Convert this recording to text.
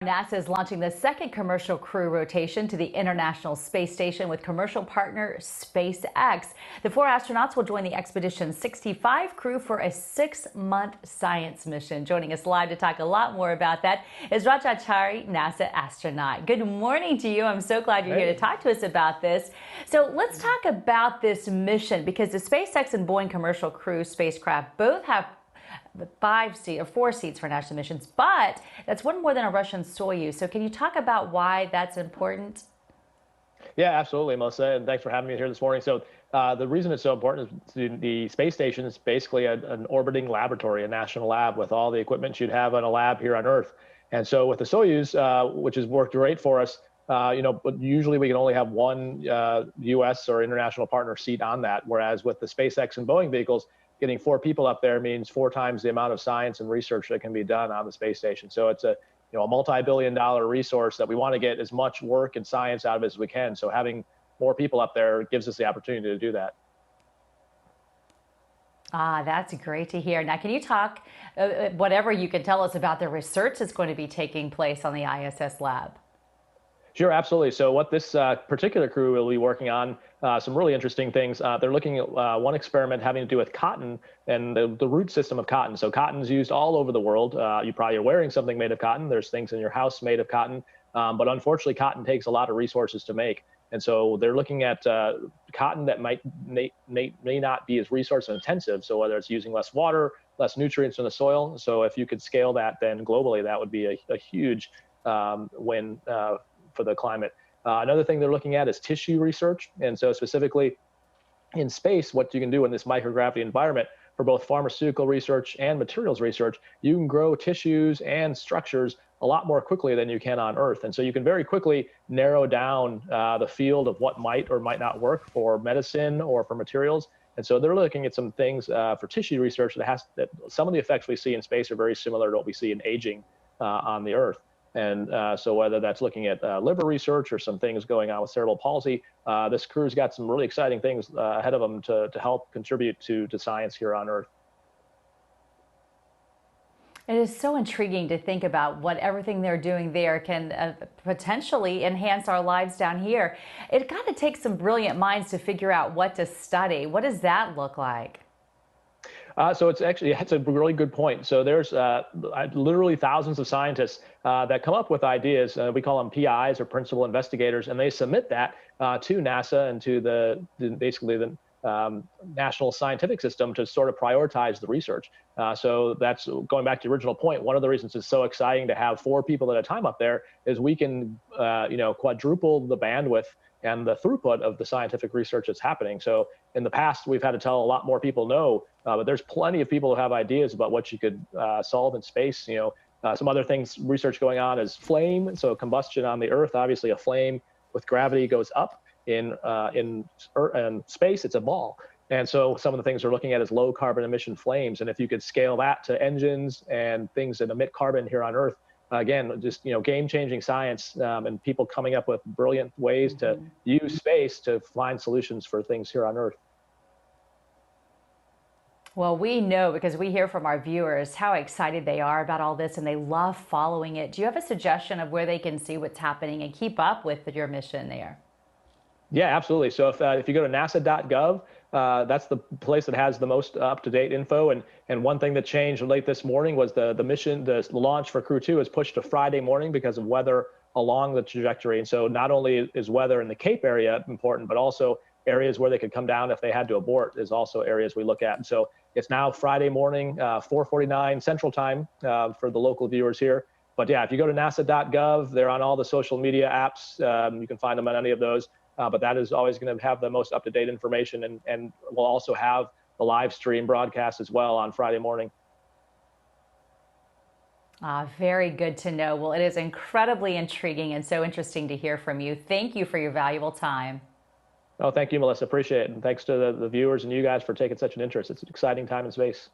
NASA is launching the second commercial crew rotation to the International Space Station with commercial partner SpaceX. The 4 astronauts will join the expedition's 65 crew for a 6-month science mission. Joining us live to talk a lot more about that is Raja Chari, NASA astronaut. Good morning to you. I'm so glad you're here to talk to us about this. So let's talk about this mission, because the SpaceX and Boeing commercial crew spacecraft both have 4 seats for national missions, but that's one more than a Russian Soyuz. So can you talk about why that's important? Yeah, absolutely, Melissa, and thanks for having me here this morning. So the reason it's so important is the space station is basically an orbiting laboratory, a national lab with all the equipment you'd have in a lab here on Earth. And so with the Soyuz, which has worked great for us, but usually we can only have one U.S. or international partner seat on that, whereas with the SpaceX and Boeing vehicles, getting 4 people up there means 4 times the amount of science and research that can be done on the space station. So it's a multi-billion-dollar resource that we want to get as much work and science out of it as we can. So having more people up there gives us the opportunity to do that. That's great to hear. Now, can you talk, whatever you can tell us about the research that's going to be taking place on the ISS lab? Sure, absolutely. So what this particular crew will be working on, some really interesting things. They're looking at one experiment having to do with cotton and the root system of cotton. So cotton's used all over the world. You probably are wearing something made of cotton. There's things in your house made of cotton. But unfortunately, cotton takes a lot of resources to make. And so they're looking at cotton that may not be as resource intensive. So whether it's using less water, less nutrients in the soil. So if you could scale that, then globally, that would be a huge win for the climate. Another thing they're looking at is tissue research. And so specifically in space, what you can do in this microgravity environment for both pharmaceutical research and materials research, you can grow tissues and structures a lot more quickly than you can on Earth. And so you can very quickly narrow down the field of what might or might not work for medicine or for materials. And so they're looking at some things for tissue research that some of the effects we see in space are very similar to what we see in aging on the Earth. And so whether that's looking at liver research or some things going on with cerebral palsy, this crew's got some really exciting things ahead of them to help contribute to science here on Earth. It is so intriguing to think about what everything they're doing there can potentially enhance our lives down here. It got to take some brilliant minds to figure out what to study. What does that look like? So it's a really good point. So there's literally thousands of scientists that come up with ideas. We call them PIs, or principal investigators, and they submit that to NASA and to basically the national scientific system to sort of prioritize the research. So that's going back to the original point. One of the reasons it's so exciting to have 4 people at a time up there is we can quadruple the bandwidth and the throughput of the scientific research that's happening. So in the past, we've had to tell a lot more people no, but there's plenty of people who have ideas about what you could solve in space. Some other things, research going on is flame. So combustion on the Earth, obviously a flame with gravity goes up. In space, it's a ball. And so some of the things we're looking at is low carbon emission flames. And if you could scale that to engines and things that emit carbon here on Earth, again, just game-changing science and people coming up with brilliant ways to use space to find solutions for things here on Earth. Well, we know, because we hear from our viewers, how excited they are about all this and they love following it. Do you have a suggestion of where they can see what's happening and keep up with your mission there? Yeah, absolutely. So if you go to nasa.gov, that's the place that has the most up-to-date info. And one thing that changed late this morning was the mission, the launch for Crew 2 is pushed to Friday morning because of weather along the trajectory. And so not only is weather in the Cape area important, but also areas where they could come down if they had to abort is also areas we look at. And so it's now Friday morning, 4:49 Central Time for the local viewers here. But yeah, if you go to nasa.gov, they're on all the social media apps. You can find them on any of those. But that is always going to have the most up-to-date information, and we'll also have the live stream broadcast as well on Friday morning. Very good to know. Well, it is incredibly intriguing and so interesting to hear from you. Thank you for your valuable time. Oh, thank you, Melissa. Appreciate it. And thanks to the viewers and you guys for taking such an interest. It's an exciting time in space.